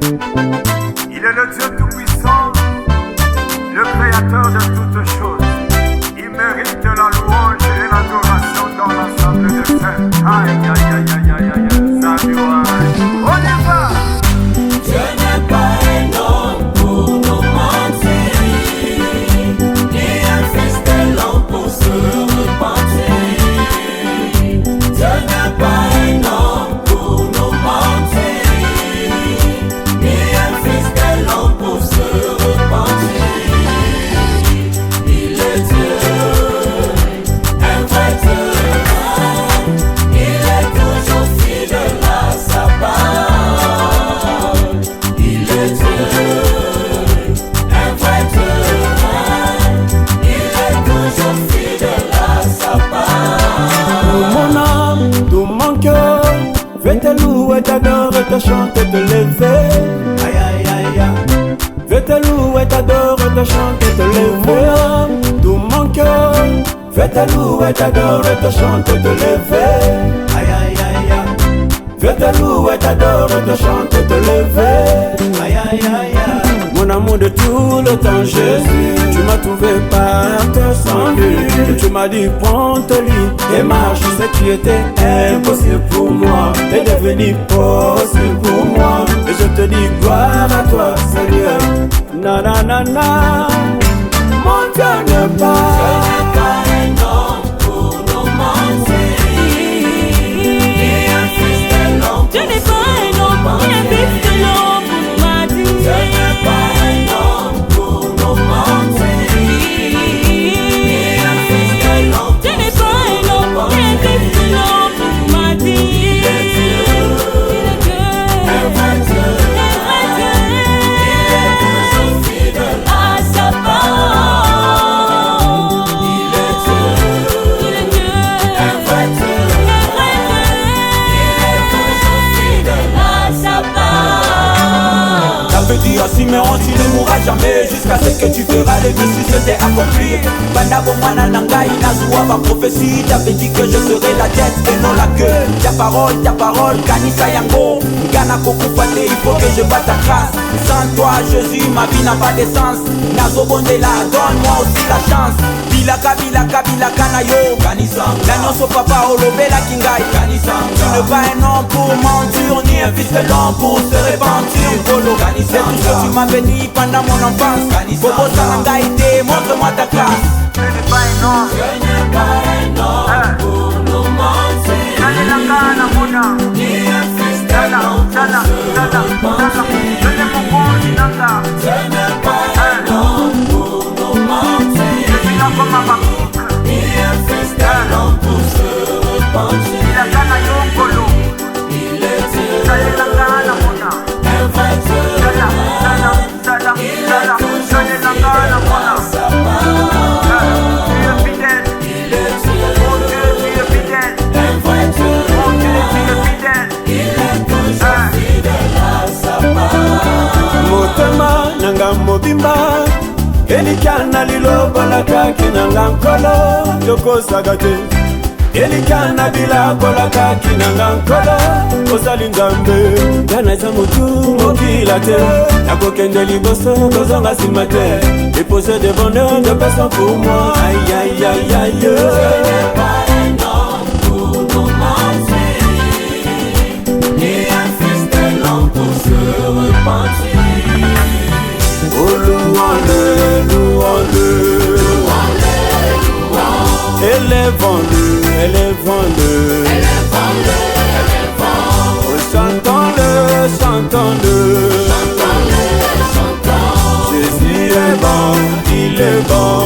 Il est le Dieu tout-puissant, le créateur de toutes choses. Il mérite la louange et l'adoration dans l'ensemble des saints. Aïe, aïe, aïe, aïe, aïe, aïe, salut, on y va. Dieu n'est pas un homme pour nous mentir, ni un fils de l'homme pour se repentir. Dieu n'est pas un homme pour nous mentir, ni un fils de l'homme pour se repentir. Il est Dieu, un vrai Dieu, il est toujours fidèle à sa parole. Il est Dieu, un vrai Dieu, il est toujours fidèle à sa parole. Mon âme, tout mon cœur, vais te louer, t'adorer, te chanter, te lever. Aïe aïe aïe aïe. Vais te louer, t'adorer, te chanter, te lever. Mon âme, tout mon cœur, vais te louer, t'adorer, te chanter, te lever. Aïe aïe aïe aïe. Vais te louer, t'adorer, te chanter, te lever. Aïe aïe aïe aïe. Mon amour de tout le temps, Jésus, tu m'as trouvé par terre sans lui. Tu m'as dit prends ton lit et marche. Je sais que tu étais impossible pour moi, t'es devenu possible pour moi. Et je te dis gloire à toi, Seigneur. Na na na na. Mon Dieu n'est pas un homme pour nous mentir, ni un fils de l'homme. Je n'ai pas un homme, ni un fils de l'homme pour nous mentir. Je n'ai pas un homme pour nous mentir, ni un fils de l'homme. Je n'ai pas un homme, ni un fils de l'homme pour nous mentir. Il est Dieu, un vrai Dieu, il est toujours fidèle à sa parole. Il est Dieu, un vrai Dieu, il est toujours fidèle à sa parole. T'avais dit à Siméon, tu ne mourras jamais, jusqu'à ce que tu verras les mesures se t'accomplir. Bandabo mwana nangai nazua ma prophétie. T'avais dit que je serai la tête et non la queue. Ta parole, kanisa yango. Gana kokufate, il faut que je batte ta grâce. Sans toi Jésus, ma vie n'a pas de sens. Nazo bondela, donne-moi aussi la chance. Bilaka kanayo kanisa. L'annonce au papa olobela kingai kanisa. Tu n'es pas un homme pour mentir, ni un fils de l'homme pour se repentir. Polo kanisa. C'est tout ce que tu m'as béni pendant mon enfance. Bobo Salangaïté, montre-moi ta grâce. Je n'ai pas un nom. Je n'ai pas un homme pour nous mentir, ni un fils de l'homme pour se repentir. Je n'ai pas un homme pour nous mentir, ni un fils de l'homme pour se repentir. Il est Dieu, un vrai Dieu, il est toujours fidèle à sa parole. Il est Dieu, un vrai Dieu, il est toujours fidèle à sa parole. Motema nanga mobimba elikana lilobola kaki nanga nkolo tokozaka te. Elikana bilakola kaki nanga nkolo ozali nzambe. Yana eza motu mokila te, nakokende liboso kozonga nsima te. Déposer des bonheurs de personne pour moi. Aïe aïe aïe aïe. Je n'ai pas un homme pour nous mentir, ni un fils de l'homme pour se repentir. Oh louons-le, louons-le, élevons-le, élevons-le, oh, chantons-le, chantons-le, Jésus est bon, il est bon,